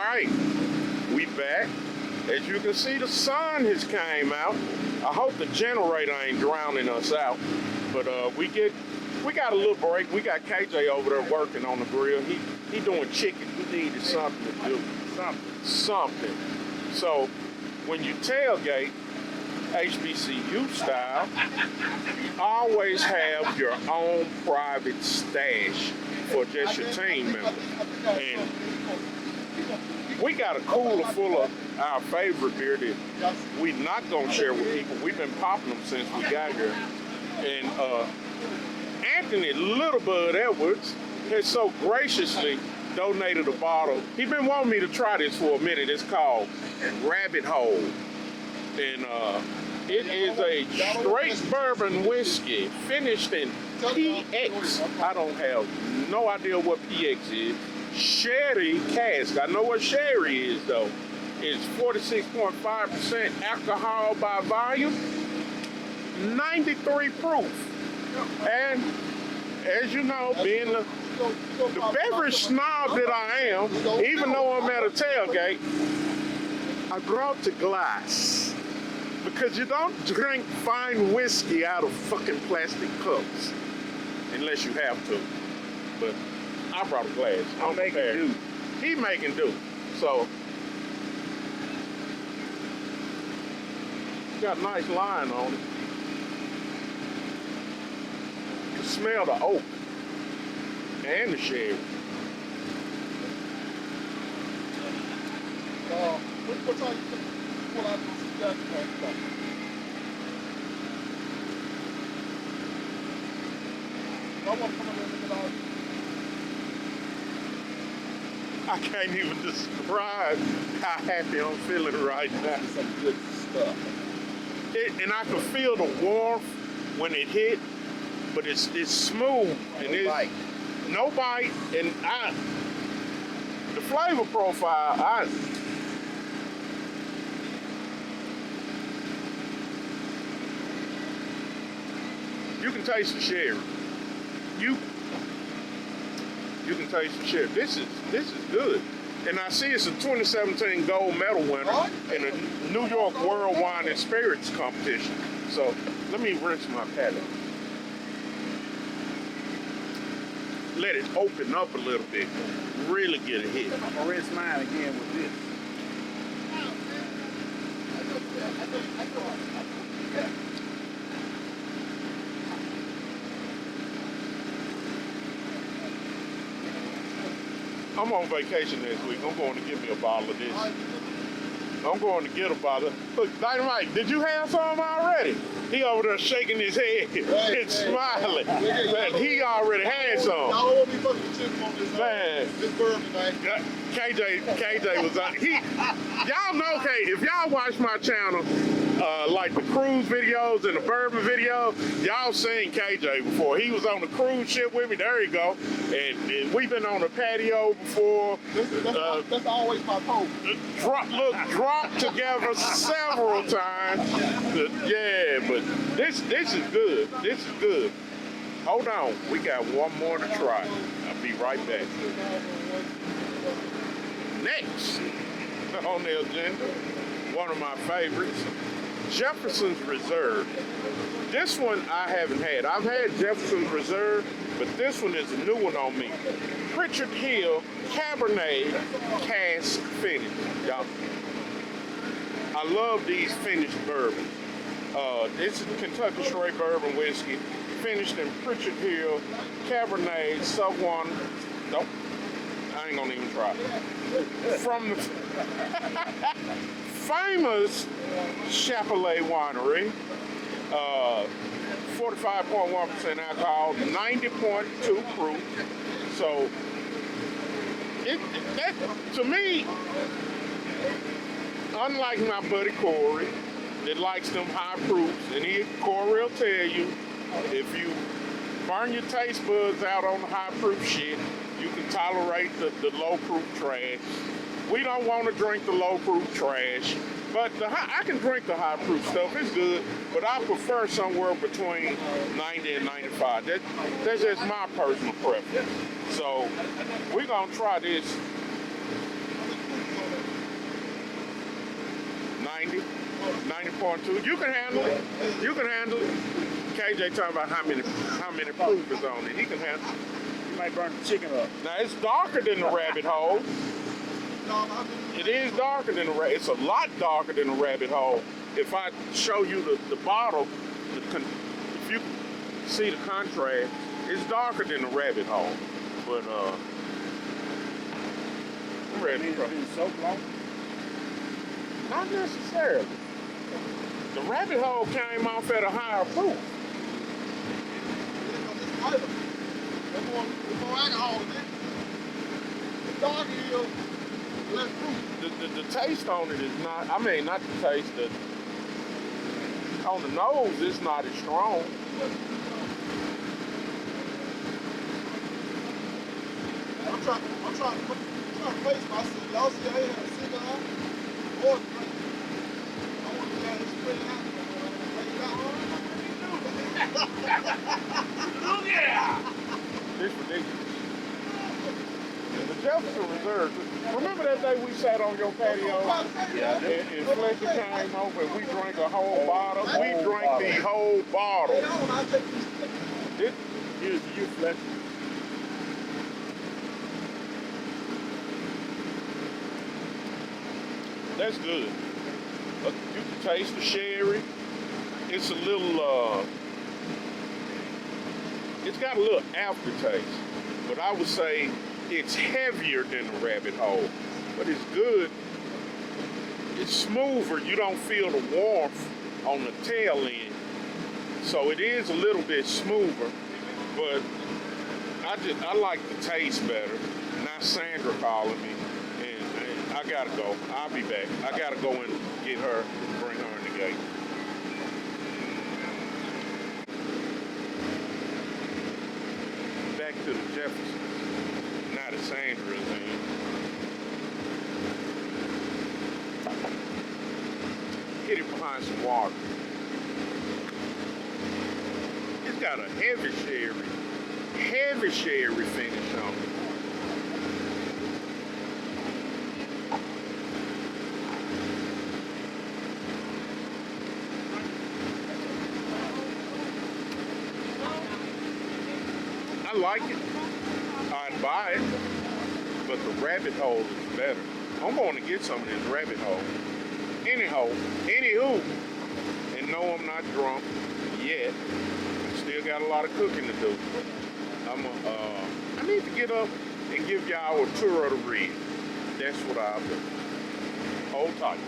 right, we back. As you can see, the sun has came out. I hope the generator ain't drowning us out. But we got a little break. We got KJ over there working on the grill. He doing chicken. He needed something to do. Something. So when you tailgate HBCU style, always have your own private stash for just your team members. And we got a cooler full of our favorite beer that we not gonna share with people. We've been popping them since we got here. And Anthony Little Bud Edwards has so graciously donated a bottle. He's been wanting me to try this for a minute. It's called Rabbit Hole. And it is a straight bourbon whiskey finished in PX. I don't have no idea what PX is. Sherry Cask. I know what sherry is though. It's 46.5% alcohol by volume, 93 proof. And as you know, being the beverage snob that I am, even though I'm at a tailgate, I brought the glass. Because you don't drink fine whiskey out of fucking plastic cups. Unless you have to. But I brought a glass. I'm making do. He making do. So, got a nice line on it. You can smell the oak and the sherry. What time you pull out this jacket? I want to come over and look at all. I can't even describe how happy I'm feeling right now. Some good stuff. And I can feel the warmth when it hit, but it's smooth and it's no bite, and the flavor profile, you can taste the sherry. You can taste the sherry. This is good. And I see it's a 2017 gold medal winner in a New York World Wine and Spirits competition. So let me rinse my palate. Let it open up a little bit. Really get a hit. I'm gonna rinse mine again with this. I'm on vacation next week. I'm going to get me a bottle of this. I'm going to get a bottle. Look, Dynamite, did you have some already? He over there shaking his head and smiling. Man, he already had some. I don't want to be fucking with chips on this, this bourbon tonight. KJ was on. Y'all know, if y'all watch my channel, like the cruise videos and the bourbon videos, y'all seen KJ before. He was on the cruise ship with me. There you go. And we've been on the patio before. That's always my hope. Dropped together several times. Yeah, but this is good. This is good. Hold on. We got one more to try. I'll be right back. Next on the agenda, one of my favorites, Jefferson's Reserve. This one I haven't had. I've had Jefferson's Reserve, but this one is a new one on me. Pritchard Hill Cabernet Cask finish, y'all. I love these finished bourbons. It's Kentucky straight bourbon whiskey, finished in Pritchard Hill Cabernet Sauvignon. Nope, I ain't gonna even try. From the famous Chapelet Winery, 45.1% alcohol, 90.2 proof. So, that to me, unlike my buddy Corey, that likes them high proofs, and Corey will tell you, if you burn your taste buds out on the high proof shit, you can tolerate the low proof trash. We don't want to drink the low proof trash, but I can drink the high proof stuff. It's good, but I prefer somewhere between 90 and 95. That's just my personal preference. So we're gonna try this 90.2. You can handle it. You can handle it. KJ talking about how many proof is on it. He can handle it. You might burn the chicken up. Now it's darker than the Rabbit Hole. It is darker than the Rabbit. It's a lot darker than the Rabbit Hole. If I show you the bottle, if you see the contrast, it's darker than the Rabbit Hole. But I'm ready to try. It's so long. Not necessarily. The Rabbit Hole came off at a higher proof. More alcohol in it. The darker it is, the less proof. The taste on it is not, I mean, not the taste, on the nose, it's not as strong. I'm trying to face myself. Y'all see I had a single eye? Or drink. I want to get this straight out. Look at that! It's ridiculous. The Jefferson Reserve. Remember that day we sat on your patio? Yeah. And Fletcher came over and we drank a whole bottle. We drank the whole bottle. Here's you, Fletcher. That's good. You can taste the sherry. It's a little, it's got a little aftertaste, but I would say it's heavier than the Rabbit Hole, but it's good. It's smoother. You don't feel the warmth on the tail end, so it is a little bit smoother. But I like the taste better. Now Sandra calling me, and I gotta go. I'll be back. I gotta go and get her, bring her in the gate. Back to the Jefferson. Now that Sandra's in. Hit it behind some water. It's got a heavy sherry finish on it. I like it. I'd buy it, but the Rabbit Hole is better. I'm going to get some of this Rabbit Hole. Anywho, and no, I'm not drunk yet. Still got a lot of cooking to do. I need to get up and give y'all a tour of the rig. That's what I'll do. Hold tight.